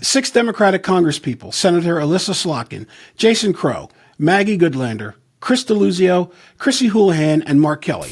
Six Democratic Congresspeople, Senator Elissa Slotkin, Jason Crow, Maggie Goodlander, Chris Deluzio, Chrissy Houlihan, and Mark Kelly.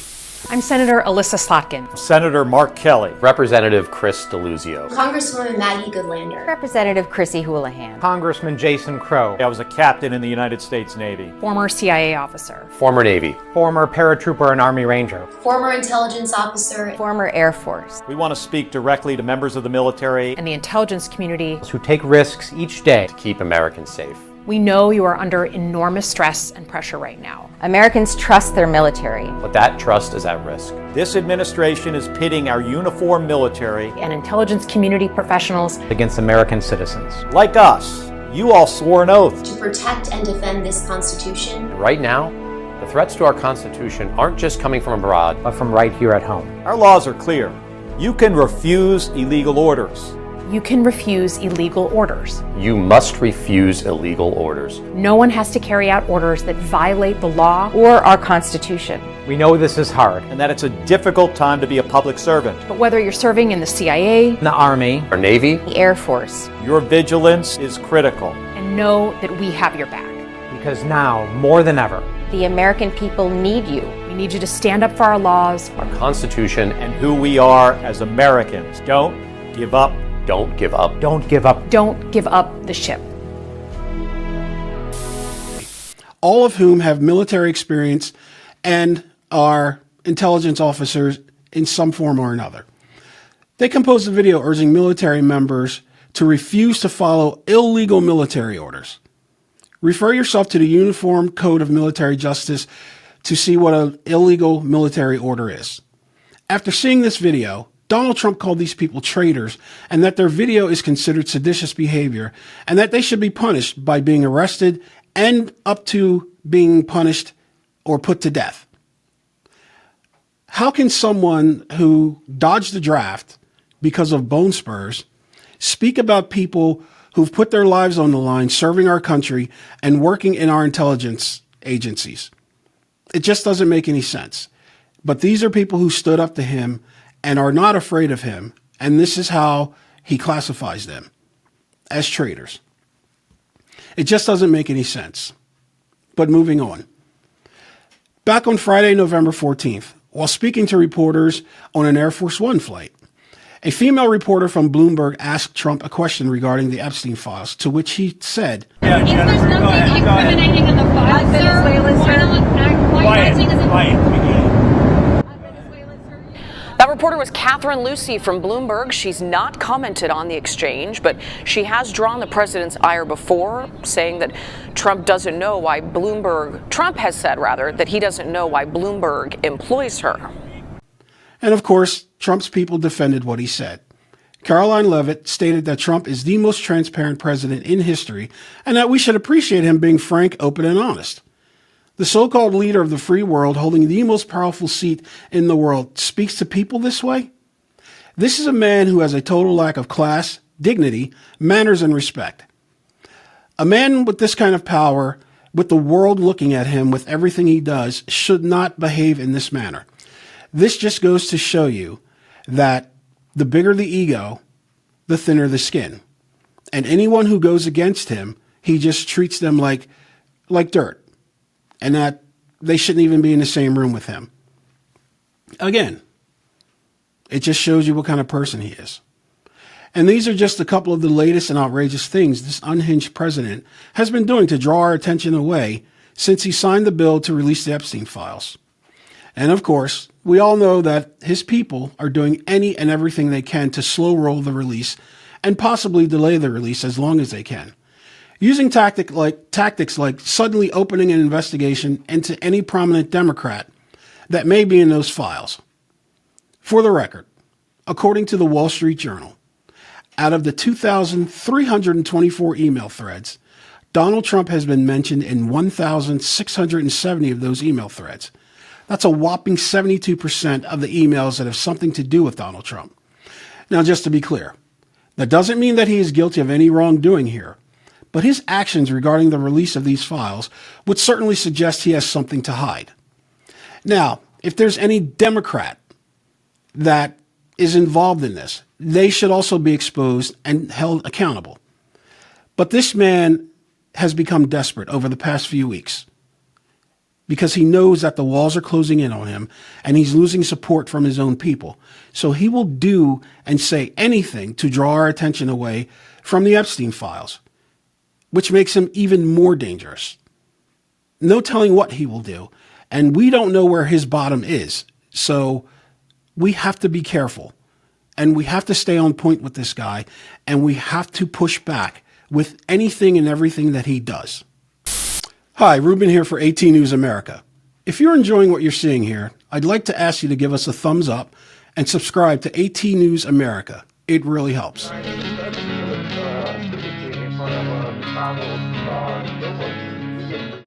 I'm Senator Elissa Slotkin. Senator Mark Kelly. Representative Chris Deluzio. Congresswoman Maggie Goodlander. Representative Chrissy Houlihan. Congressman Jason Crow. I was a captain in the United States Navy. Former CIA officer. Former Navy. Former paratrooper and Army Ranger. Former intelligence officer. Former Air Force. We want to speak directly to members of the military and the intelligence community who take risks each day to keep Americans safe. We know you are under enormous stress and pressure right now. Americans trust their military. But that trust is at risk. This administration is pitting our uniformed military and intelligence community professionals against American citizens. Like us. You all swore an oath to protect and defend this Constitution. And right now, the threats to our Constitution aren't just coming from abroad, but from right here at home. Our laws are clear. You can refuse illegal orders. You can refuse illegal orders. You must refuse illegal orders. No one has to carry out orders that violate the law or our Constitution. We know this is hard and that it's a difficult time to be a public servant. But whether you're serving in the CIA, the Army, or Navy, the Air Force, your vigilance is critical. And know that we have your back. Because now, more than ever, the American people need you. We need you to stand up for our laws, our Constitution, and who we are as Americans. Don't give up. Don't give up. Don't give up. Don't give up the ship. All of whom have military experience and are intelligence officers in some form or another. They composed a video urging military members to refuse to follow illegal military orders. Refer yourself to the Uniform Code of Military Justice to see what an illegal military order is. After seeing this video, Donald Trump called these people traitors and that their video is considered seditious behavior and that they should be punished by being arrested and up to being punished or put to death. How can someone who dodged the draft because of bone spurs speak about people who've put their lives on the line serving our country and working in our intelligence agencies? It just doesn't make any sense. But these are people who stood up to him and are not afraid of him, and this is how he classifies them, as traitors. It just doesn't make any sense. But moving on. Back on Friday, November 14th, while speaking to reporters on an Air Force One flight, a female reporter from Bloomberg asked Trump a question regarding the Epstein files, to which he said, If there's nothing incriminating in the files, sir, why not saying That reporter was Catherine Lucy from Bloomberg. She's not commented on the exchange, but she has drawn the president's ire before, saying that Trump has said, rather, that he doesn't know why Bloomberg employs her. And of course, Trump's people defended what he said. Caroline Leavitt stated that Trump is the most transparent president in history and that we should appreciate him being frank, open, and honest. The so-called leader of the free world, holding the most powerful seat in the world, speaks to people this way? This is a man who has a total lack of class, dignity, manners, and respect. A man with this kind of power, with the world looking at him with everything he does, should not behave in this manner. This just goes to show you that the bigger the ego, the thinner the skin. And anyone who goes against him, he just treats them like dirt. And that they shouldn't even be in the same room with him. Again, it just shows you what kind of person he is. And these are just a couple of the latest and outrageous things this unhinged president has been doing to draw our attention away since he signed the bill to release the Epstein files. And of course, we all know that his people are doing any and everything they can to slow roll the release and possibly delay the release as long as they can. Using tactics like suddenly opening an investigation into any prominent Democrat that may be in those files. For the record, according to the Wall Street Journal, out of the 2,324 email threads, Donald Trump has been mentioned in 1,670 of those email threads. That's a whopping 72% of the emails that have something to do with Donald Trump. Now, just to be clear, that doesn't mean that he is guilty of any wrongdoing here. But his actions regarding the release of these files would certainly suggest he has something to hide. Now, if there's any Democrat that is involved in this. They should also be exposed and held accountable. But this man has become desperate over the past few weeks because he knows that the walls are closing in on him and he's losing support from his own people. So he will do and say anything to draw our attention away from the Epstein files, which makes him even more dangerous. No telling what he will do, and we don't know where his bottom is. So we have to be careful, and we have to stay on point with this guy, and we have to push back with anything and everything that he does. Hi, Ruben here for AT News America. If you're enjoying what you're seeing here, I'd like to ask you to give us a thumbs up and subscribe to AT News America. It really helps.